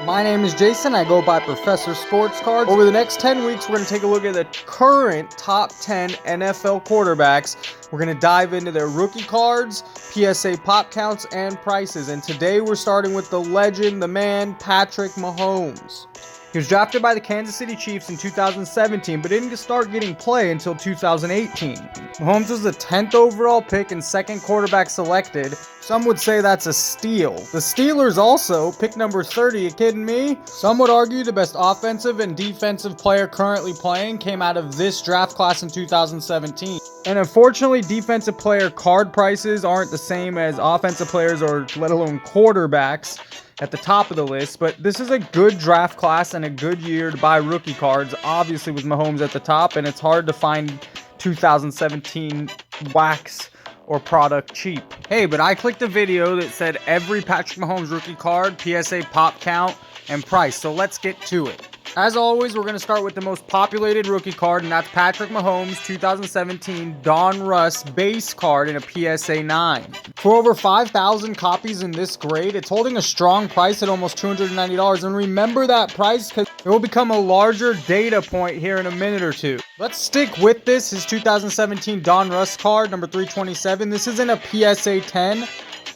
My name is Jason. I go by Professor Sports Cards. Over the next 10 weeks, we're going to take a look at the current top 10 NFL quarterbacks. We're going to dive into their rookie cards, PSA pop counts, and prices. And today we're starting with the legend, the man, Patrick Mahomes. He was drafted by the Kansas City Chiefs in 2017, but didn't start getting play until 2018. Mahomes was the 10th overall pick and second quarterback selected. Some would say that's a steal. The Steelers also, pick number 30, you kidding me? Some would argue the best offensive and defensive player currently playing came out of this draft class in 2017. And unfortunately, defensive player card prices aren't the same as offensive players or let alone quarterbacks at the top of the list, but this is a good draft class and a good year to buy rookie cards, obviously with Mahomes at the top, and it's hard to find 2017 wax or product cheap. Hey, but I clicked a video that said every Patrick Mahomes rookie card, PSA pop count, and price, so let's get to it. As always, we're going to start with the most populated rookie card, and that's Patrick Mahomes 2017 Don Russ base card in a PSA 9. For over 5,000 copies in this grade, it's holding a strong price at almost $290. And remember that price because it will become a larger data point here in a minute or two. Let's stick with this. His 2017 Don Russ card, number 327. This is in a PSA 10.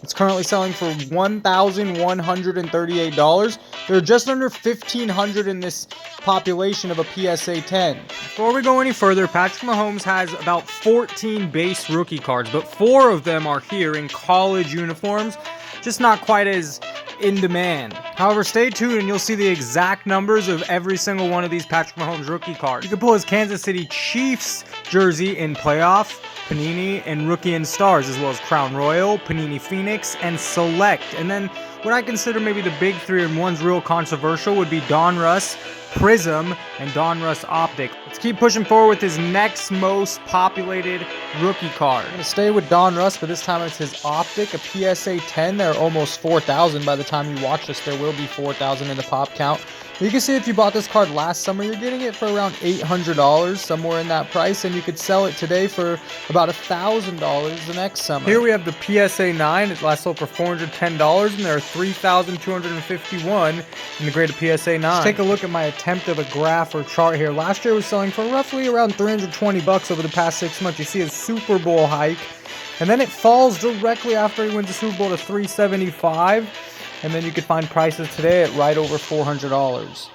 It's currently selling for $1,138. There are just under 1,500 in this population of a PSA 10. Before we go any further, Patrick Mahomes has about 14 base rookie cards, but 4 of them are here in college uniforms, just not quite as in demand. However, stay tuned and you'll see the exact numbers of every single one of these Patrick Mahomes rookie cards. You can pull his Kansas City Chiefs jersey in playoff, Panini, and Rookie and Stars, as well as Crown Royal, Panini Phoenix, and Select. And then what I consider maybe the big three and one's real controversial would be Don Russ, Prism, and Don Russ Optic. Let's keep pushing forward with his next most populated rookie card. I'm going to stay with Don Russ, but this time it's his Optic, a PSA 10. There are almost 4,000. By the time you watch this, there will be 4,000 in the pop count. You can see if you bought this card last summer, you're getting it for around $800, somewhere in that price, and you could sell it today for about $1,000 the next summer. Here we have the PSA 9. It last sold for $410, and there are 3,251 in the grade of PSA 9. Let's take a look at my attempt of a graph or chart here. Last year was selling for roughly around $320 over the past 6 months. You see a Super Bowl hike, and then it falls directly after he wins the Super Bowl to $375. And then you could find prices today at right over $400.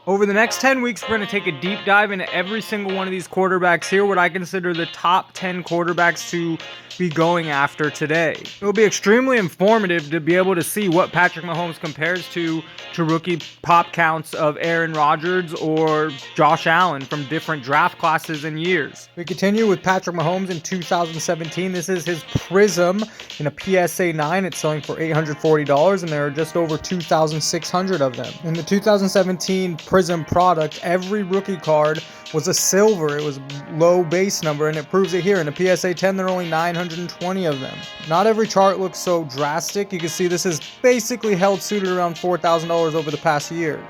Over the next 10 weeks, we're going to take a deep dive into every single one of these quarterbacks here, what I consider the top 10 quarterbacks to be going after today. It will be extremely informative to be able to see what Patrick Mahomes compares to rookie pop counts of Aaron Rodgers or Josh Allen from different draft classes and years. We continue with Patrick Mahomes in 2017. This is his Prism in a PSA 9. It's selling for $840, and there are just over 2,600 of them. In the 2017 Prism product, every rookie card was a silver. It was low base number, and it proves it here. In a PSA 10, there are only 920 of them. Not every chart looks so drastic. You can see this is basically held suited around $4,000 over the past year.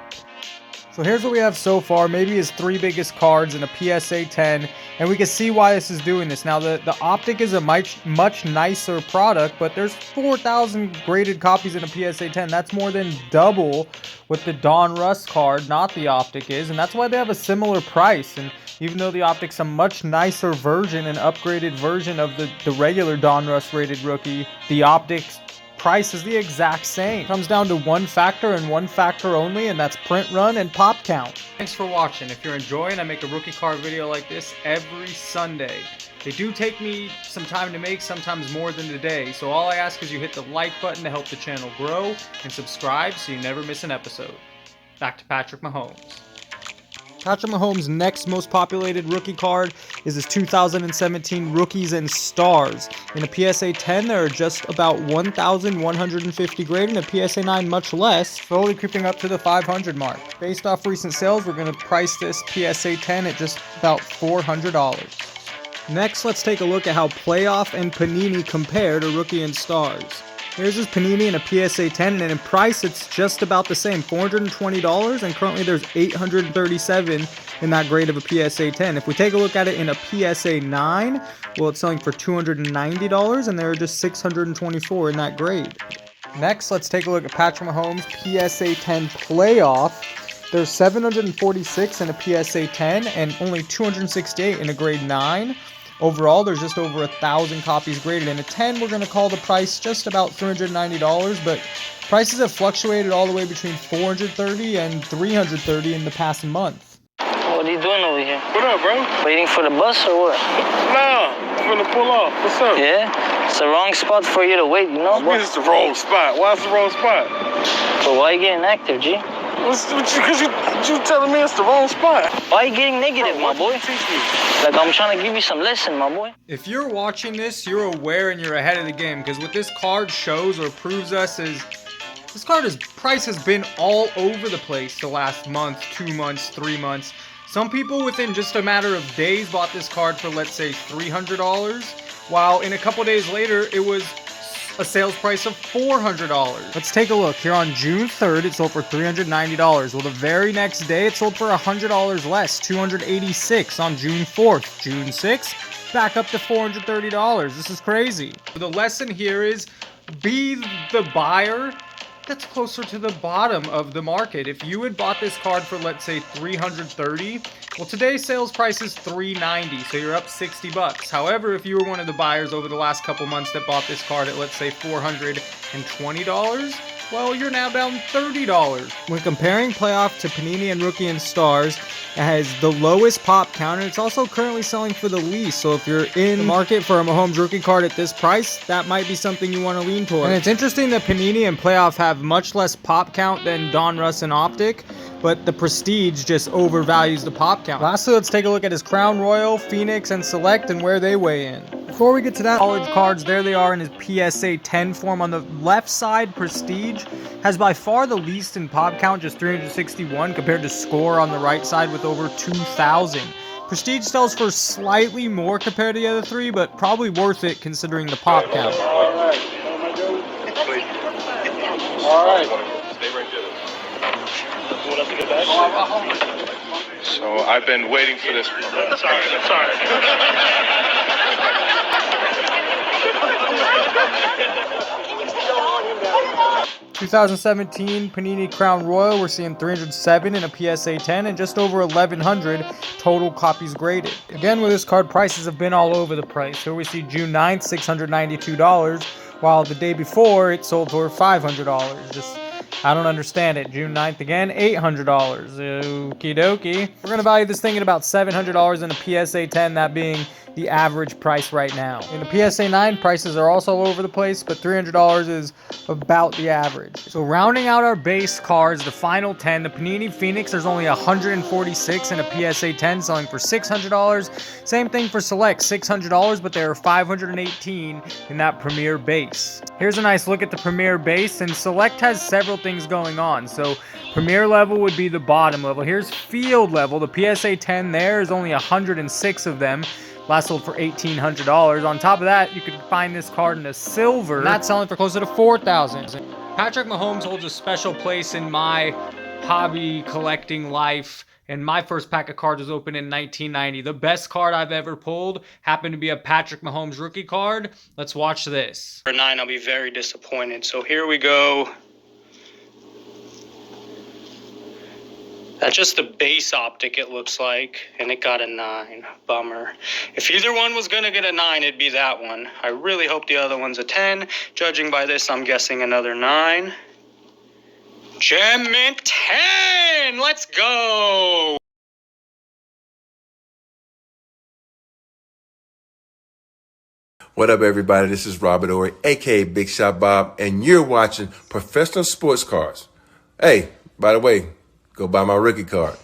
So here's what we have so far, maybe his 3 biggest cards in a PSA 10, and we can see why this is doing this. Now, the Optic is a much nicer product, but there's 4,000 graded copies in a PSA 10. That's more than double what the Don Russ card, not the Optic, is, and that's why they have a similar price. And even though the Optic's a much nicer version, an upgraded version of the regular Don Russ rated rookie, the Optic's price is the exact same. It comes down to one factor and one factor only, and that's print run and pop count. Thanks for watching. If you're enjoying, I make a rookie card video like this every Sunday. They do take me some time to make, sometimes more than a day, so all I ask is you hit the like button to help the channel grow and subscribe so you never miss an episode. Back to Patrick Mahomes. Patrick Mahomes' next most populated rookie card is his 2017 Rookies and Stars. In a PSA 10, there are just about 1,150 graded, and a PSA 9 much less, slowly creeping up to the 500 mark. Based off recent sales, we're going to price this PSA 10 at just about $400. Next, let's take a look at how Playoff and Panini compare to Rookie and Stars. Here's his Panini in a PSA 10, and in price, it's just about the same, $420, and currently there's 837 in that grade of a PSA 10. If we take a look at it in a PSA 9, well, it's selling for $290, and there are just 624 in that grade. Next, let's take a look at Patrick Mahomes PSA 10 playoff. There's 746 in a PSA 10 and only 268 in a grade 9. Overall, there's just over 1,000 copies graded. In a 10, we're going to call the price just about $390, but prices have fluctuated all the way between $430 and $330 in the past month. What are you doing over here? What up, bro? Waiting for the bus or what? Nah, I'm gonna pull off. What's up? Yeah? It's the wrong spot for you to wait, you know? What is the wrong spot? Why it's the wrong spot? But why are you getting active, G? Because you telling me it's the wrong spot. Why are you getting negative, my boy? Teach me. Like, I'm trying to give you some lesson, my boy. If you're watching this, you're aware and you're ahead of the game, because what this card shows or proves us is this card's price has been all over the place the last month, 2 months, 3 months. Some people within just a matter of days bought this card for, let's say, $300, while in a couple days later, it was a sales price of $400. Let's take a look. Here on June 3rd, it sold for $390. Well, the very next day, it sold for $100 less, $286 on June 4th. June 6th, back up to $430. This is crazy. The lesson here is be the buyer that's closer to the bottom of the market. If you had bought this card for, let's say, $330, well, today's sales price is $390, so you're up $60. However, if you were one of the buyers over the last couple months that bought this card at, let's say, $420, well, you're now down $30. When comparing playoff to Panini and Rookie and Stars, it has the lowest pop count, and it's also currently selling for the least. So if you're in the market for a Mahomes rookie card at this price, that might be something you want to lean toward. And it's interesting that Panini and playoff have much less pop count than Donruss and Optic, but the Prestige just overvalues the pop count. Lastly, let's take a look at his Crown Royal, Phoenix, and Select and where they weigh in. Before we get to that, college cards, there they are in his PSA 10 form. On the left side, Prestige has by far the least in pop count, just 361, compared to Score on the right side with over 2,000. Prestige sells for slightly more compared to the other three, but probably worth it considering the pop count. All right. All right. Stay right there. So I've been waiting for this. Sorry. 2017 Panini Crown Royal, we're seeing 307 in a PSA 10 and just over 1,100 total copies graded. Again, with this card, prices have been all over the place. Here we see June 9th, $692, while the day before it sold for $500. Just, I don't understand it. June 9th again, $800. Okie dokie. We're going to value this thing at about $700 in a PSA 10, that being the average price right now. In the PSA 9, prices are also all over the place, but $300 is about the average. So rounding out our base cards, the final 10, the Panini Phoenix, there's only 146 in a PSA 10, selling for $600. Same thing for Select, $600, but there are 518 in that Premier base. Here's a nice look at the Premier base, and Select has several things going on. So Premier level would be the bottom level. Here's Field level. The PSA 10 there is only 106 of them. Last sold for $1,800. On top of that, you could find this card in a silver, and that's selling for closer to $4,000. Patrick Mahomes holds a special place in my hobby collecting life, and my first pack of cards was opened in 1990. The best card I've ever pulled happened to be a Patrick Mahomes rookie card. Let's watch this. For 9, I'll be very disappointed. So here we go. That's just the base optic, it looks like, and it got a 9. Bummer. If either one was going to get a 9, it'd be that one. I really hope the other one's a 10. Judging by this, I'm guessing another 9. Gem Mint 10! Let's go! What up, everybody? This is Robert Ory, a.k.a. Big Shot Bob, and you're watching Professional Sports Cards. Hey, by the way, go buy my rookie card.